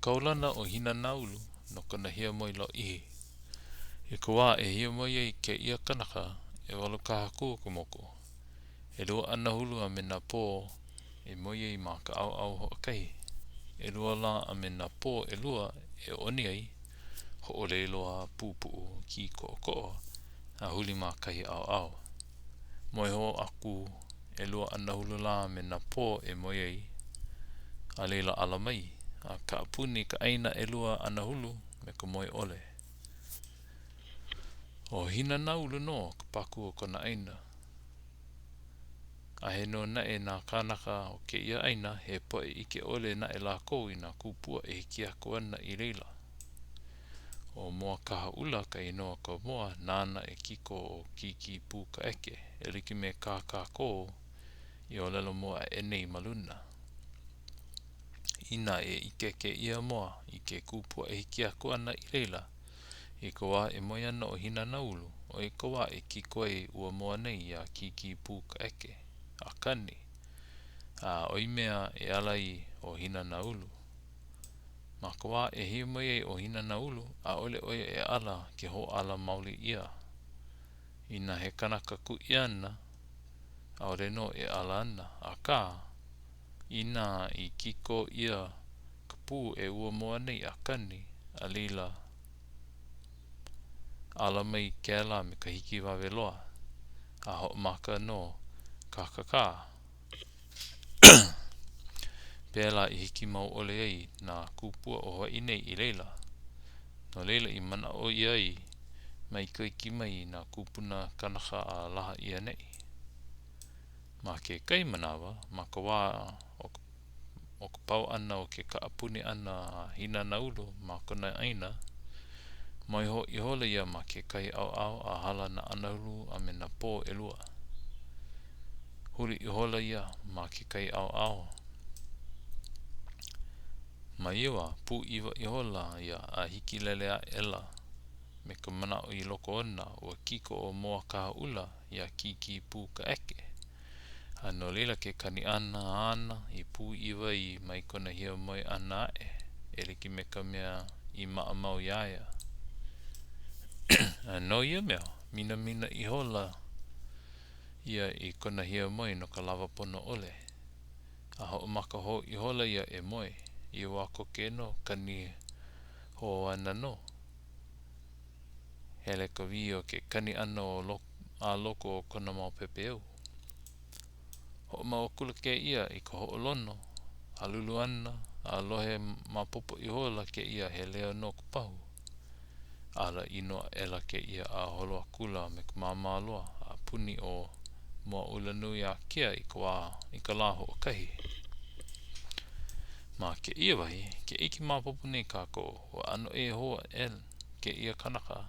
kaulana o hina naulu no kona hia moi lo ihi. E kua e hia moi e ke ia kanaka e walu kahaku ko moko. E lua ana hulu a mena pō e moi e ma ka au ho kai. E lua la a mena pō e lua e oni ai ho o leiloa pūpuu ki ko a huli ma kai au. Moi ho aku e lua ana hulu la me na pō e moi ai a leila ala mai a ka apuni ka aina e lua ana hulu me ka moi ole. O hina na ulu no ka paku o kona aina. A he no na e nā kānaka o ke ia aina he poe i ke ole na e la kou i nā kūpua e hiki aku ana i leila. O moa kaha ula ka inoa ka moa nāna e kiko o kiki pū ka eke e liki me kā kō i o lelo moa e nei maluna. Ina e ike ke ia moa i ke kūpua e hiki aku ana i leila i koa e moi ana o hina naulu o i koa e kiko e ua moa nei a kiki pū ka eke a kani a oi mea e alai o hina naulu. Ma koa e hi moi e o hina naulu a ole oia e ala ke ho ala mauli ia. Ina he kanaka ku iana a ore no e ala ana a ka ina i kiko ia ka pū e ua moa nei a kani a lila ala mai kēla me ka hiki wawe loa a ho maka no ka pēla i hiki mau ole ei na kūpua o hoa inei i leila no leila i mana o iai mai ki mai na kūpuna kanaka a laha ia nei. Ma ke kai manawa, ma ka wā o ka pau ana o ke ka apuni ana hina naulu ma kona aina, mai ho i hola ia ma ke kai au a hala na anahulu a me na pō e lua. Huli i hola ia ma ke kai au. Ma iwa, pū iwa i hola ia a hiki lele a ela me ka mana o i loko ona o kiko o moa kaha ula ia kiki pū ka eke. Ano leila ke kani ana i pū iwa i mai kona hia moi ana e liki me ka mea i maa mau iaia. No ia mea, mina i hola ia i kona hia moi no ka lava pono ole. A ho maka ho i hola ia e moi i wako ke no kani ho ana no. Hele ka vi o ke kani ana o loko o kona mau pepe au. Ho mau kula ke ia i ka ho lono, a lulu ana, a lohe mapopo i hola ke ia he leo no kupahu. Ala ino ela ke ia a holo akula me ka mama loa a puni o mua ulanui a kia i ka la ho o kahi. Ma ke ia wahi, ke iki mapopo nei kako o ano e hoa ke ia kanaka.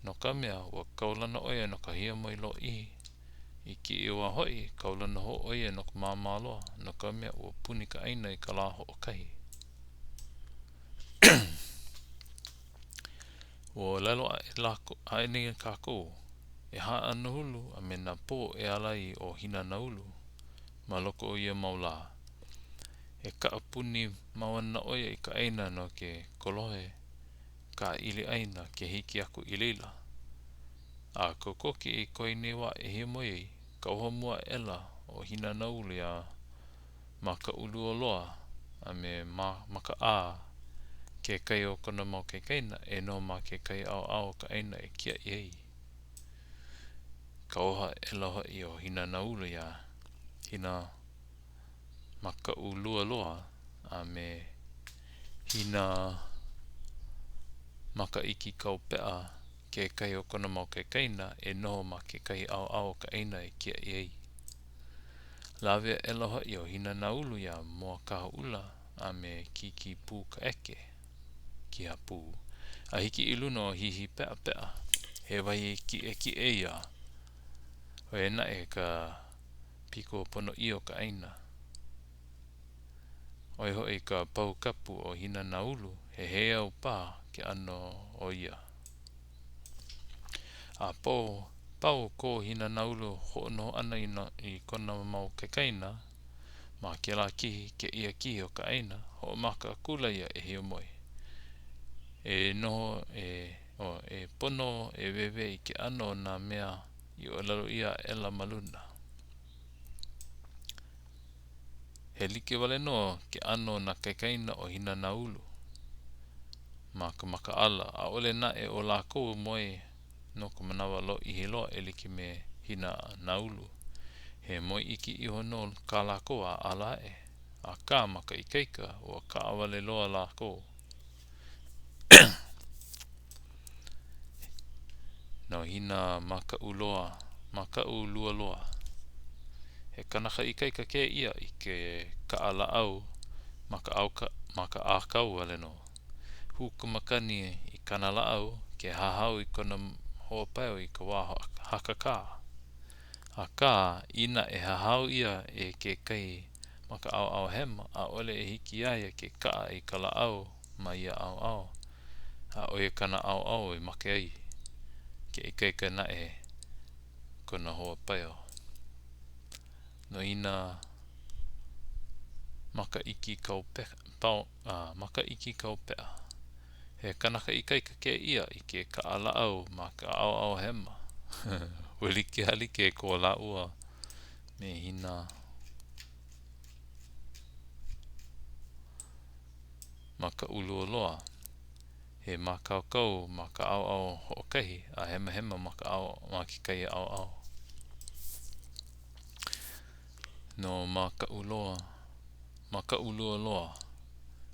No ka mea ua kaulana oia no ka hia mai lo i ki iwa hoi kaulana ho oia no ka mama loa no ka mea ua puni ka aina i ka la ho o kahi. Ua lelo a nei kako e haa ana hulu a me na pō e alai o hina naulu ma loko o ia maula. E ka apuni mawana oia i ka aina no ke kolohe ka ili aina ke hiki aku i leila. A kokoki i koe newa e he moi ka oha mua ela o hina naulu ia ma ka ulu o loa a me maka ke kai o kona mau ke kaina e no ma ke kai au ka aina e kia i hei. Ka oha ela hoi o hina naulu ia hina maka ulua loa a me hina maka iki kau pea ke kai o kona mau ke kaina e noho ma ke kai au ka aina e kia i hei. Lawea ela hoi o hina naulu ia moa kaha ula a me kiki pū ka eke ki a pū. A hiki i luna o hihi pea he wahi ki e ia o e na e ka piko pono i o ka aina. Oi hoi ka pau kapu o hina naulu he au pā ke ano o ia. A pau ko hina naulu ho no ana i kona mau ke kaina Ma ke la kihi ke ia kihi o ka aina, ho maka kula ia e hio moi. E noho e pono e wewe I ke ano na mea I o lalo ia ela maluna. He like wale no ke ano na kaikaina o hina na ulu. Maka ala a ole na e o lako moe no ka manawa lo I he loa e like me hina na ulu. He moi iki iho no ka lako a ala e. A ka maka ikaika o ka awale loa lako. No hina maka uloa, maka ulua loa. He kanaka ikaika ke ia I ke ka ala au maka akau wale no. Huku makani I kana la au ke hahau I kona hoapau I ka wā hakaka. A ka ina e hahau ia e ke kai maka au hema a ole e hiki aia ke kaa I ka la au ma ia au. A oe kana au I make ai ke ikaika na e kona hoapau. No ina maka iki kau pea. He kanaka ikaika ke ia I ke ka ala au ma ka au hema. Welike halike ko la ua me hina maka ulu loa. He maka kau maka au hokahi a hema maka au ma ki kai au. No maka uloa loa.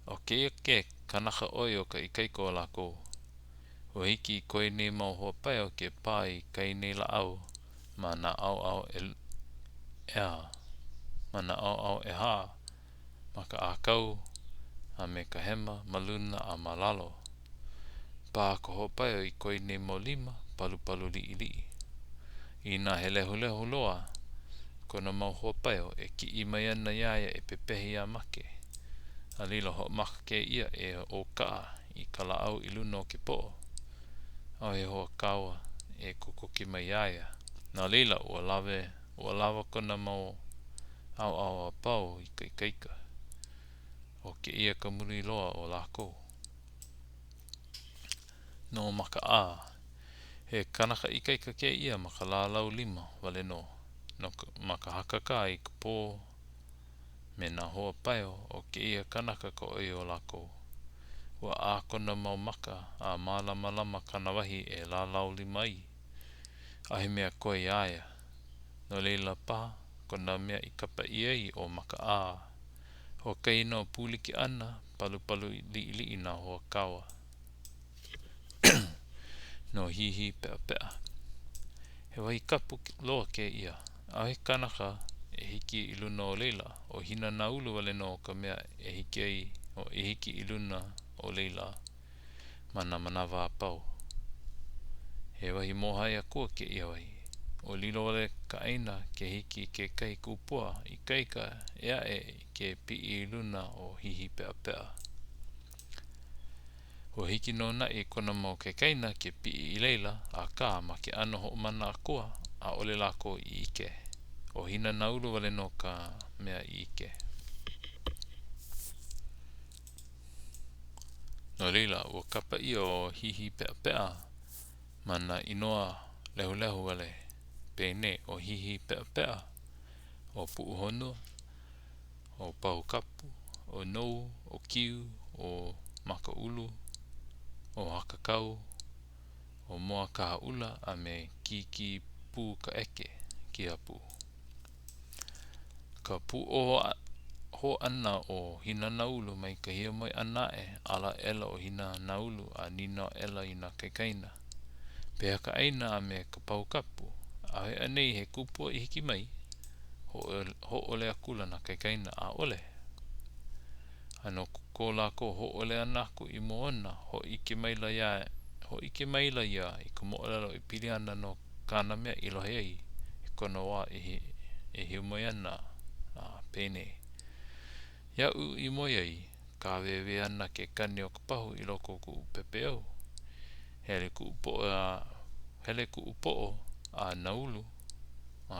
O ke kanaka oi o ka ikaika o lako. O hiki koe ne mau hoapai o ke pai kai nei la au ma na au e haa maka akau a me ka hema maluna a malalo. Pa ko hoapai o I koe ne mo lima palu li. Ina he lehu loa kona mau hoapai o e ki I mai ana iaia e pepehi a make. A lila ho maka ke ia e o kaa I ka la au I luna o ke po. O he hoa kaua e kukuki mai iaia. Na lila ua lava kona mau au a pau I ka ikaika. O ke ia ka muri loa o lako. No maka he kanaka ikaika ke ia maka la lau lima wale no. No maka hakaka I ka po me na hoa paio o ke ia kanaka ka oi o lako. Ua kona mau maka a malama kanawahi e la lau lima ai. Ahi mea koe iaia. No leila paha kona mea I kapa I o maka Ho kei no puliki ana palu li na hoa kawa. No hihi pea. He wahi kapu loa ke ia. Ahi kanaka e hiki I luna o leila o hina na ulu wale no ka mea e hiki ai o e hiki I luna o leila mana manawa pau. He wahi mohai akua ke ia wahi. O lilo wale ka aina ke hiki ke kai kupua I kaika ea ke pi I luna o hihi pea. O hiki no na kona mau ke kaina ke pi I leila a ka ma ke ano ho mana akua a ole lako I ike. O hina na ulu wale no ka mea I ike. No leila ua kapa I o hihi pea mana inoa lehu wale pene o hihi pea o puuhonua o pahukapu o nou o kiu o maka ulu o hakakau o moa kaha ula a me ki pu ka eke ki apu. Ka pu o ho ana o hina na ulu mai ka hia mai ana ala ela o hina na ulu a nina ela I na kaikaina. Pea ka aina a me ka paukapu a he anei he kupua I hiki mai ho ole akula na kaikaina a ole. Ano ko lako ho ole anaku I moana ho ike maila ia I ka mo'olelo I pili ana no kana mea I lohe ai I kona wā e hiu mai ana pene. Iau I moi ai ka wewe ana ke kani o ka pahu I loko ku pepe au. Hele ku upo a naulu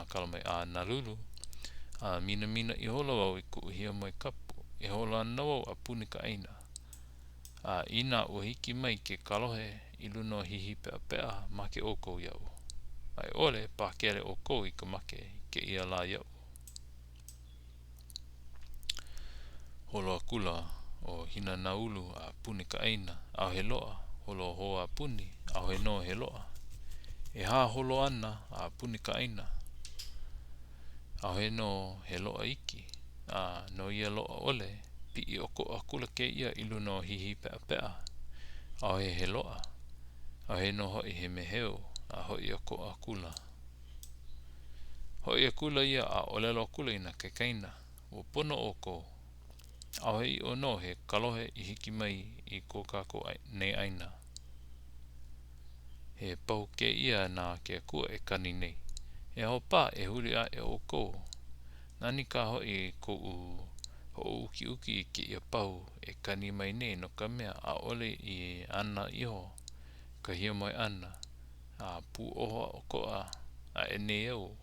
kalamai a nalulu A mina I holo au I ku hia mai kapu. E holo ana au a puni ka aina. A ina ua hiki mai ke kalohe I luna o hihi pea pea ma ke oko iau. Ai ole pakele oko I ka make ke ia la iau. Holo akula o hina na ulu a puni ka aina au he loa. Holo ho a puni au he no he loa. E ha holo ana a puni ka aina. Au he no he loa iki. A no ia loa ole. Pi I oko akula ke ia I luna o hihi pea pea. Au he loa. Au he no hoi he meheo. A hoi oko akula. Hoi akula ia a olelo akula ina ke kaina. O pono oko. Au he I ono he kalohe I hiki mai I ko kako nei aina. He pahu ke ia na ke kua e kani nei. E hopa e huri a e oko. Nani ka hoi ko u ho uki uki ki ia pahu e kani mai nei no ka mea a ole I ana iho. Ka hia mai ana. A pu oho o koa a e nei au